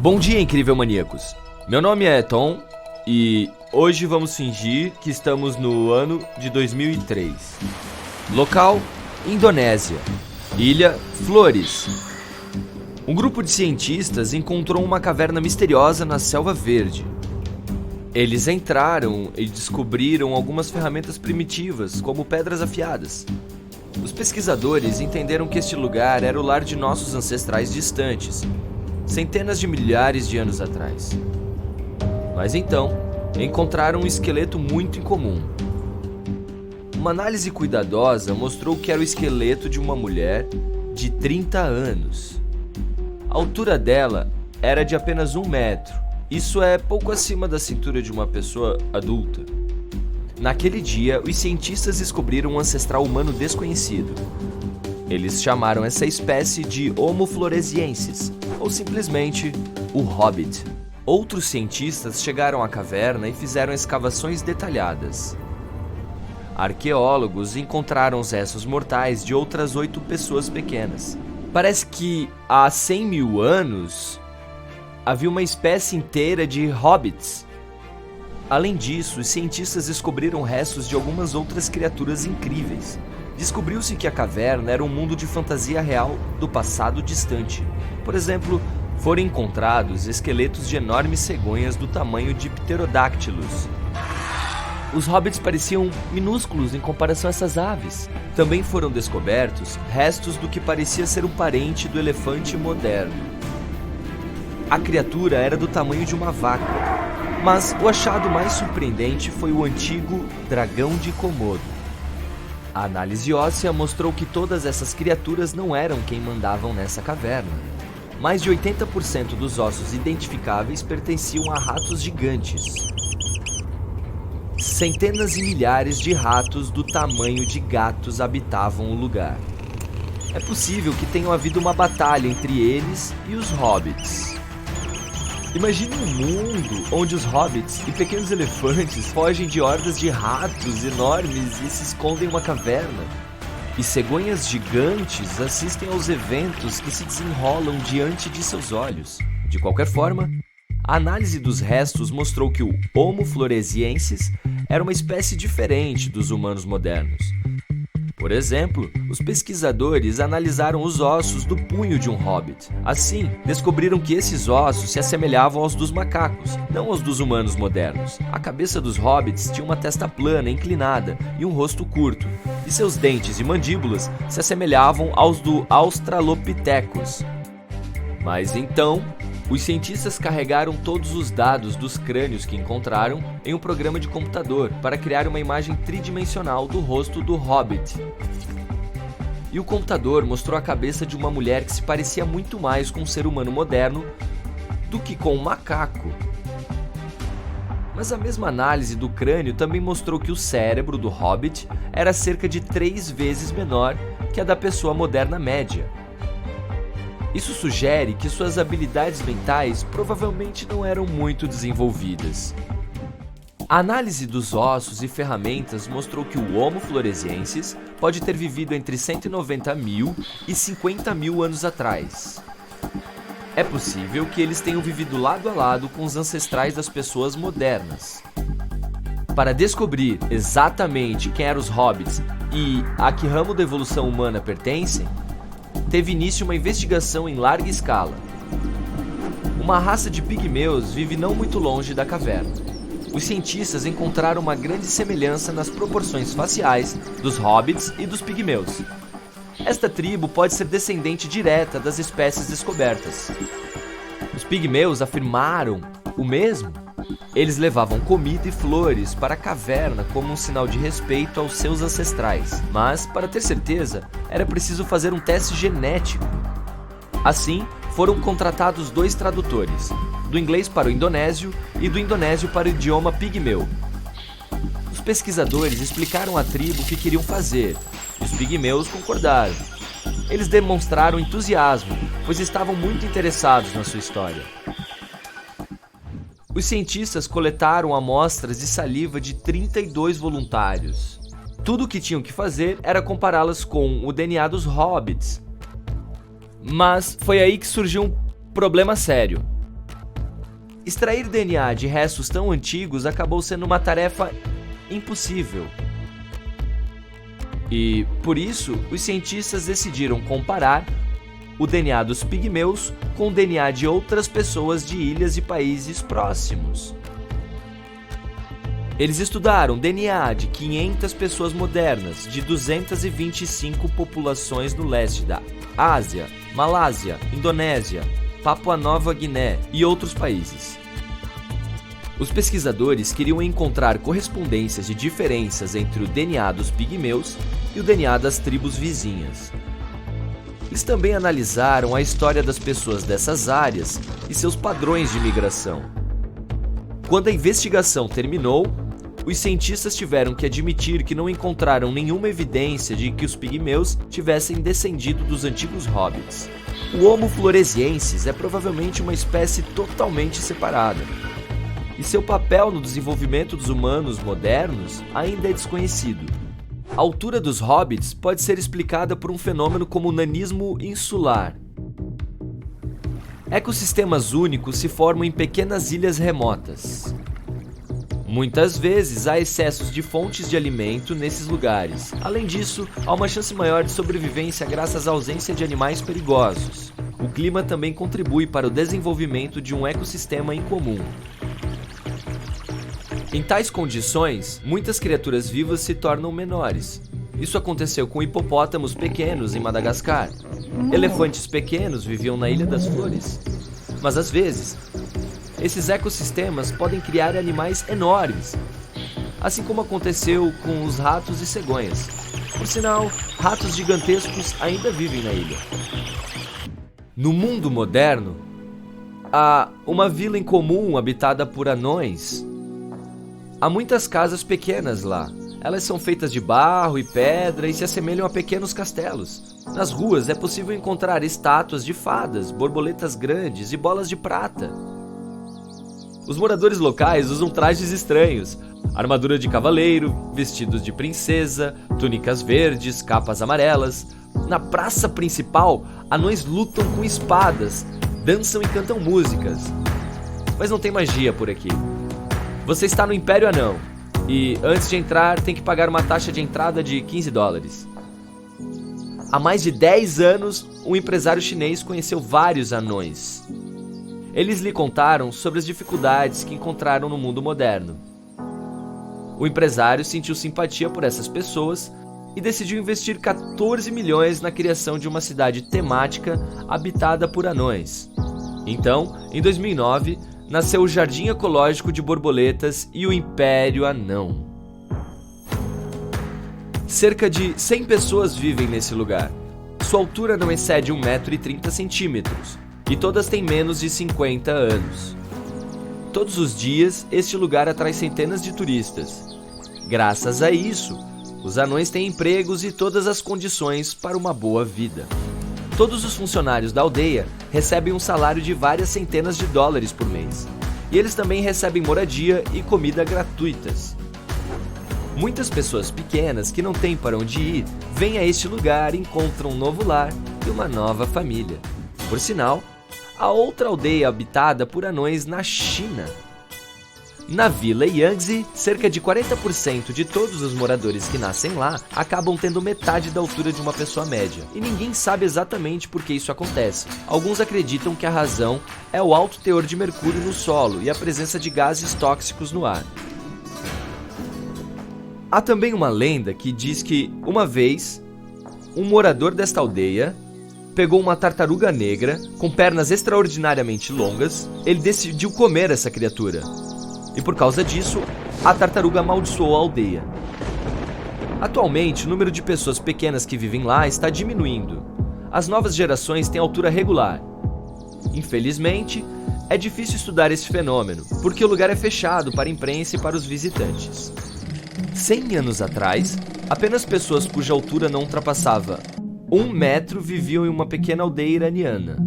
Bom dia, incrível maníacos! Meu nome é Tom e hoje vamos fingir que estamos no ano de 2003. Local: Indonésia. Ilha: Flores. Um grupo de cientistas encontrou uma caverna misteriosa na selva verde. Eles entraram e descobriram algumas ferramentas primitivas, como pedras afiadas. Os pesquisadores entenderam que este lugar era o lar de nossos ancestrais distantes, centenas de milhares de anos atrás. Mas então, encontraram um esqueleto muito incomum. Uma análise cuidadosa mostrou que era o esqueleto de uma mulher de 30 anos. A altura dela era de apenas 1 metro. Isso é pouco acima da cintura de uma pessoa adulta. Naquele dia, os cientistas descobriram um ancestral humano desconhecido. Eles chamaram essa espécie de Homo floresiensis, ou simplesmente o Hobbit. Outros cientistas chegaram à caverna e fizeram escavações detalhadas. Arqueólogos encontraram os restos mortais de outras 8 pessoas pequenas. Parece que há 100 mil anos havia uma espécie inteira de hobbits. Além disso, os cientistas descobriram restos de algumas outras criaturas incríveis. Descobriu-se que a caverna era um mundo de fantasia real do passado distante. Por exemplo, foram encontrados esqueletos de enormes cegonhas do tamanho de pterodáctilos. Os hobbits pareciam minúsculos em comparação a essas aves. Também foram descobertos restos do que parecia ser um parente do elefante moderno. A criatura era do tamanho de uma vaca. Mas o achado mais surpreendente foi o antigo dragão de Komodo. A análise óssea mostrou que todas essas criaturas não eram quem mandavam nessa caverna. Mais de 80% dos ossos identificáveis pertenciam a ratos gigantes. Centenas e milhares de ratos do tamanho de gatos habitavam o lugar. É possível que tenha havido uma batalha entre eles e os hobbits. Imagine um mundo onde os hobbits e pequenos elefantes fogem de hordas de ratos enormes e se escondem em uma caverna. E cegonhas gigantes assistem aos eventos que se desenrolam diante de seus olhos. De qualquer forma, a análise dos restos mostrou que o Homo floresiensis era uma espécie diferente dos humanos modernos. Por exemplo, os pesquisadores analisaram os ossos do punho de um hobbit. Assim, descobriram que esses ossos se assemelhavam aos dos macacos, não aos dos humanos modernos. A cabeça dos hobbits tinha uma testa plana, inclinada e um rosto curto, e seus dentes e mandíbulas se assemelhavam aos do Australopithecus. Mas então, os cientistas carregaram todos os dados dos crânios que encontraram em um programa de computador para criar uma imagem tridimensional do rosto do Hobbit. E o computador mostrou a cabeça de uma mulher que se parecia muito mais com um ser humano moderno do que com um macaco. Mas a mesma análise do crânio também mostrou que o cérebro do Hobbit era cerca de 3 vezes menor que a da pessoa moderna média. Isso sugere que suas habilidades mentais provavelmente não eram muito desenvolvidas. A análise dos ossos e ferramentas mostrou que o Homo floresiensis pode ter vivido entre 190 mil e 50 mil anos atrás. É possível que eles tenham vivido lado a lado com os ancestrais das pessoas modernas. Para descobrir exatamente quem eram os hobbits e a que ramo da evolução humana pertencem, teve início uma investigação em larga escala. Uma raça de pigmeus vive não muito longe da caverna. Os cientistas encontraram uma grande semelhança nas proporções faciais dos hobbits e dos pigmeus. Esta tribo pode ser descendente direta das espécies descobertas. Os pigmeus afirmaram o mesmo. Eles levavam comida e flores para a caverna como um sinal de respeito aos seus ancestrais. Mas, para ter certeza, era preciso fazer um teste genético. Assim, foram contratados 2 tradutores, do inglês para o indonésio e do indonésio para o idioma pigmeu. Os pesquisadores explicaram à tribo o que queriam fazer, e os pigmeus concordaram. Eles demonstraram entusiasmo, pois estavam muito interessados na sua história. Os cientistas coletaram amostras de saliva de 32 voluntários. Tudo o que tinham que fazer era compará-las com o DNA dos hobbits. Mas foi aí que surgiu um problema sério. Extrair DNA de restos tão antigos acabou sendo uma tarefa impossível. E, por isso, os cientistas decidiram comparar o DNA dos pigmeus com o DNA de outras pessoas de ilhas e países próximos. Eles estudaram DNA de 500 pessoas modernas de 225 populações no leste da Ásia, Malásia, Indonésia, Papua Nova Guiné e outros países. Os pesquisadores queriam encontrar correspondências de diferenças entre o DNA dos pigmeus e o DNA das tribos vizinhas. Eles também analisaram a história das pessoas dessas áreas e seus padrões de migração. Quando a investigação terminou, os cientistas tiveram que admitir que não encontraram nenhuma evidência de que os pigmeus tivessem descendido dos antigos hobbits. O Homo floresiensis é provavelmente uma espécie totalmente separada, e seu papel no desenvolvimento dos humanos modernos ainda é desconhecido. A altura dos hobbits pode ser explicada por um fenômeno como o nanismo insular. Ecossistemas únicos se formam em pequenas ilhas remotas. Muitas vezes há excessos de fontes de alimento nesses lugares. Além disso, há uma chance maior de sobrevivência graças à ausência de animais perigosos. O clima também contribui para o desenvolvimento de um ecossistema em comum. Em tais condições, muitas criaturas vivas se tornam menores. Isso aconteceu com hipopótamos pequenos em Madagascar. Elefantes pequenos viviam na Ilha das Flores. Mas às vezes, esses ecossistemas podem criar animais enormes, assim como aconteceu com os ratos e cegonhas. Por sinal, ratos gigantescos ainda vivem na ilha. No mundo moderno, há uma vila em comum habitada por anões. Há muitas casas pequenas lá. Elas são feitas de barro e pedra e se assemelham a pequenos castelos. Nas ruas é possível encontrar estátuas de fadas, borboletas grandes e bolas de prata. Os moradores locais usam trajes estranhos, armadura de cavaleiro, vestidos de princesa, túnicas verdes, capas amarelas. Na praça principal, anões lutam com espadas, dançam e cantam músicas. Mas não tem magia por aqui. Você está no Império Anão e, antes de entrar, tem que pagar uma taxa de entrada de $15. Há mais de 10 anos, um empresário chinês conheceu vários anões. Eles lhe contaram sobre as dificuldades que encontraram no mundo moderno. O empresário sentiu simpatia por essas pessoas e decidiu investir 14 milhões na criação de uma cidade temática habitada por anões. Então, em 2009, nasceu o Jardim Ecológico de Borboletas e o Império Anão. Cerca de 100 pessoas vivem nesse lugar. Sua altura não excede 1,30 m e todas têm menos de 50 anos. Todos os dias, este lugar atrai centenas de turistas. Graças a isso, os anões têm empregos e todas as condições para uma boa vida. Todos os funcionários da aldeia recebem um salário de várias centenas de dólares por mês. E eles também recebem moradia e comida gratuitas. Muitas pessoas pequenas que não têm para onde ir, vêm a este lugar e encontram um novo lar e uma nova família. Por sinal, há outra aldeia habitada por anões na China. Na Vila Yangtze, cerca de 40% de todos os moradores que nascem lá acabam tendo metade da altura de uma pessoa média. E ninguém sabe exatamente por que isso acontece. Alguns acreditam que a razão é o alto teor de mercúrio no solo e a presença de gases tóxicos no ar. Há também uma lenda que diz que, uma vez, um morador desta aldeia pegou uma tartaruga negra com pernas extraordinariamente longas. Ele decidiu comer essa criatura. E por causa disso, a tartaruga amaldiçoou a aldeia. Atualmente, o número de pessoas pequenas que vivem lá está diminuindo. As novas gerações têm altura regular. Infelizmente, é difícil estudar esse fenômeno, porque o lugar é fechado para a imprensa e para os visitantes. 100 anos atrás, apenas pessoas cuja altura não ultrapassava 1 metro viviam em uma pequena aldeia iraniana.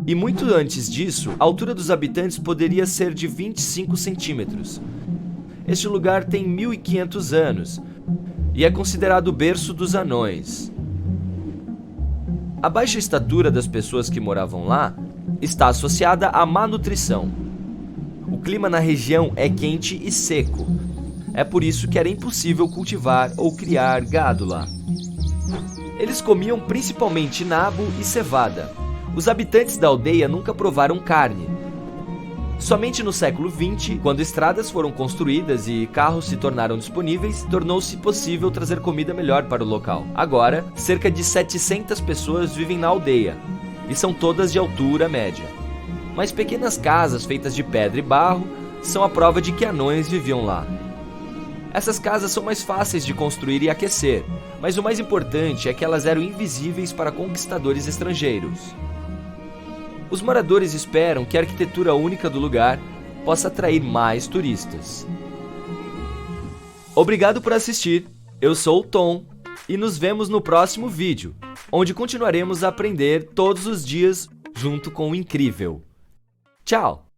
E muito antes disso, a altura dos habitantes poderia ser de 25 centímetros. Este lugar tem 1.500 anos e é considerado o berço dos anões. A baixa estatura das pessoas que moravam lá está associada à má nutrição. clima na região é quente e seco. É por isso que era impossível cultivar ou criar gado lá. Eles comiam principalmente nabo e cevada. Os habitantes da aldeia nunca provaram carne. Somente no século XX, quando estradas foram construídas e carros se tornaram disponíveis, tornou-se possível trazer comida melhor para o local. Agora, cerca de 700 pessoas vivem na aldeia, e são todas de altura média. Mas pequenas casas feitas de pedra e barro são a prova de que anões viviam lá. Essas casas são mais fáceis de construir e aquecer, mas o mais importante é que elas eram invisíveis para conquistadores estrangeiros. Os moradores esperam que a arquitetura única do lugar possa atrair mais turistas. Obrigado por assistir, eu sou o Tom e nos vemos no próximo vídeo, onde continuaremos a aprender todos os dias junto com o incrível. Tchau!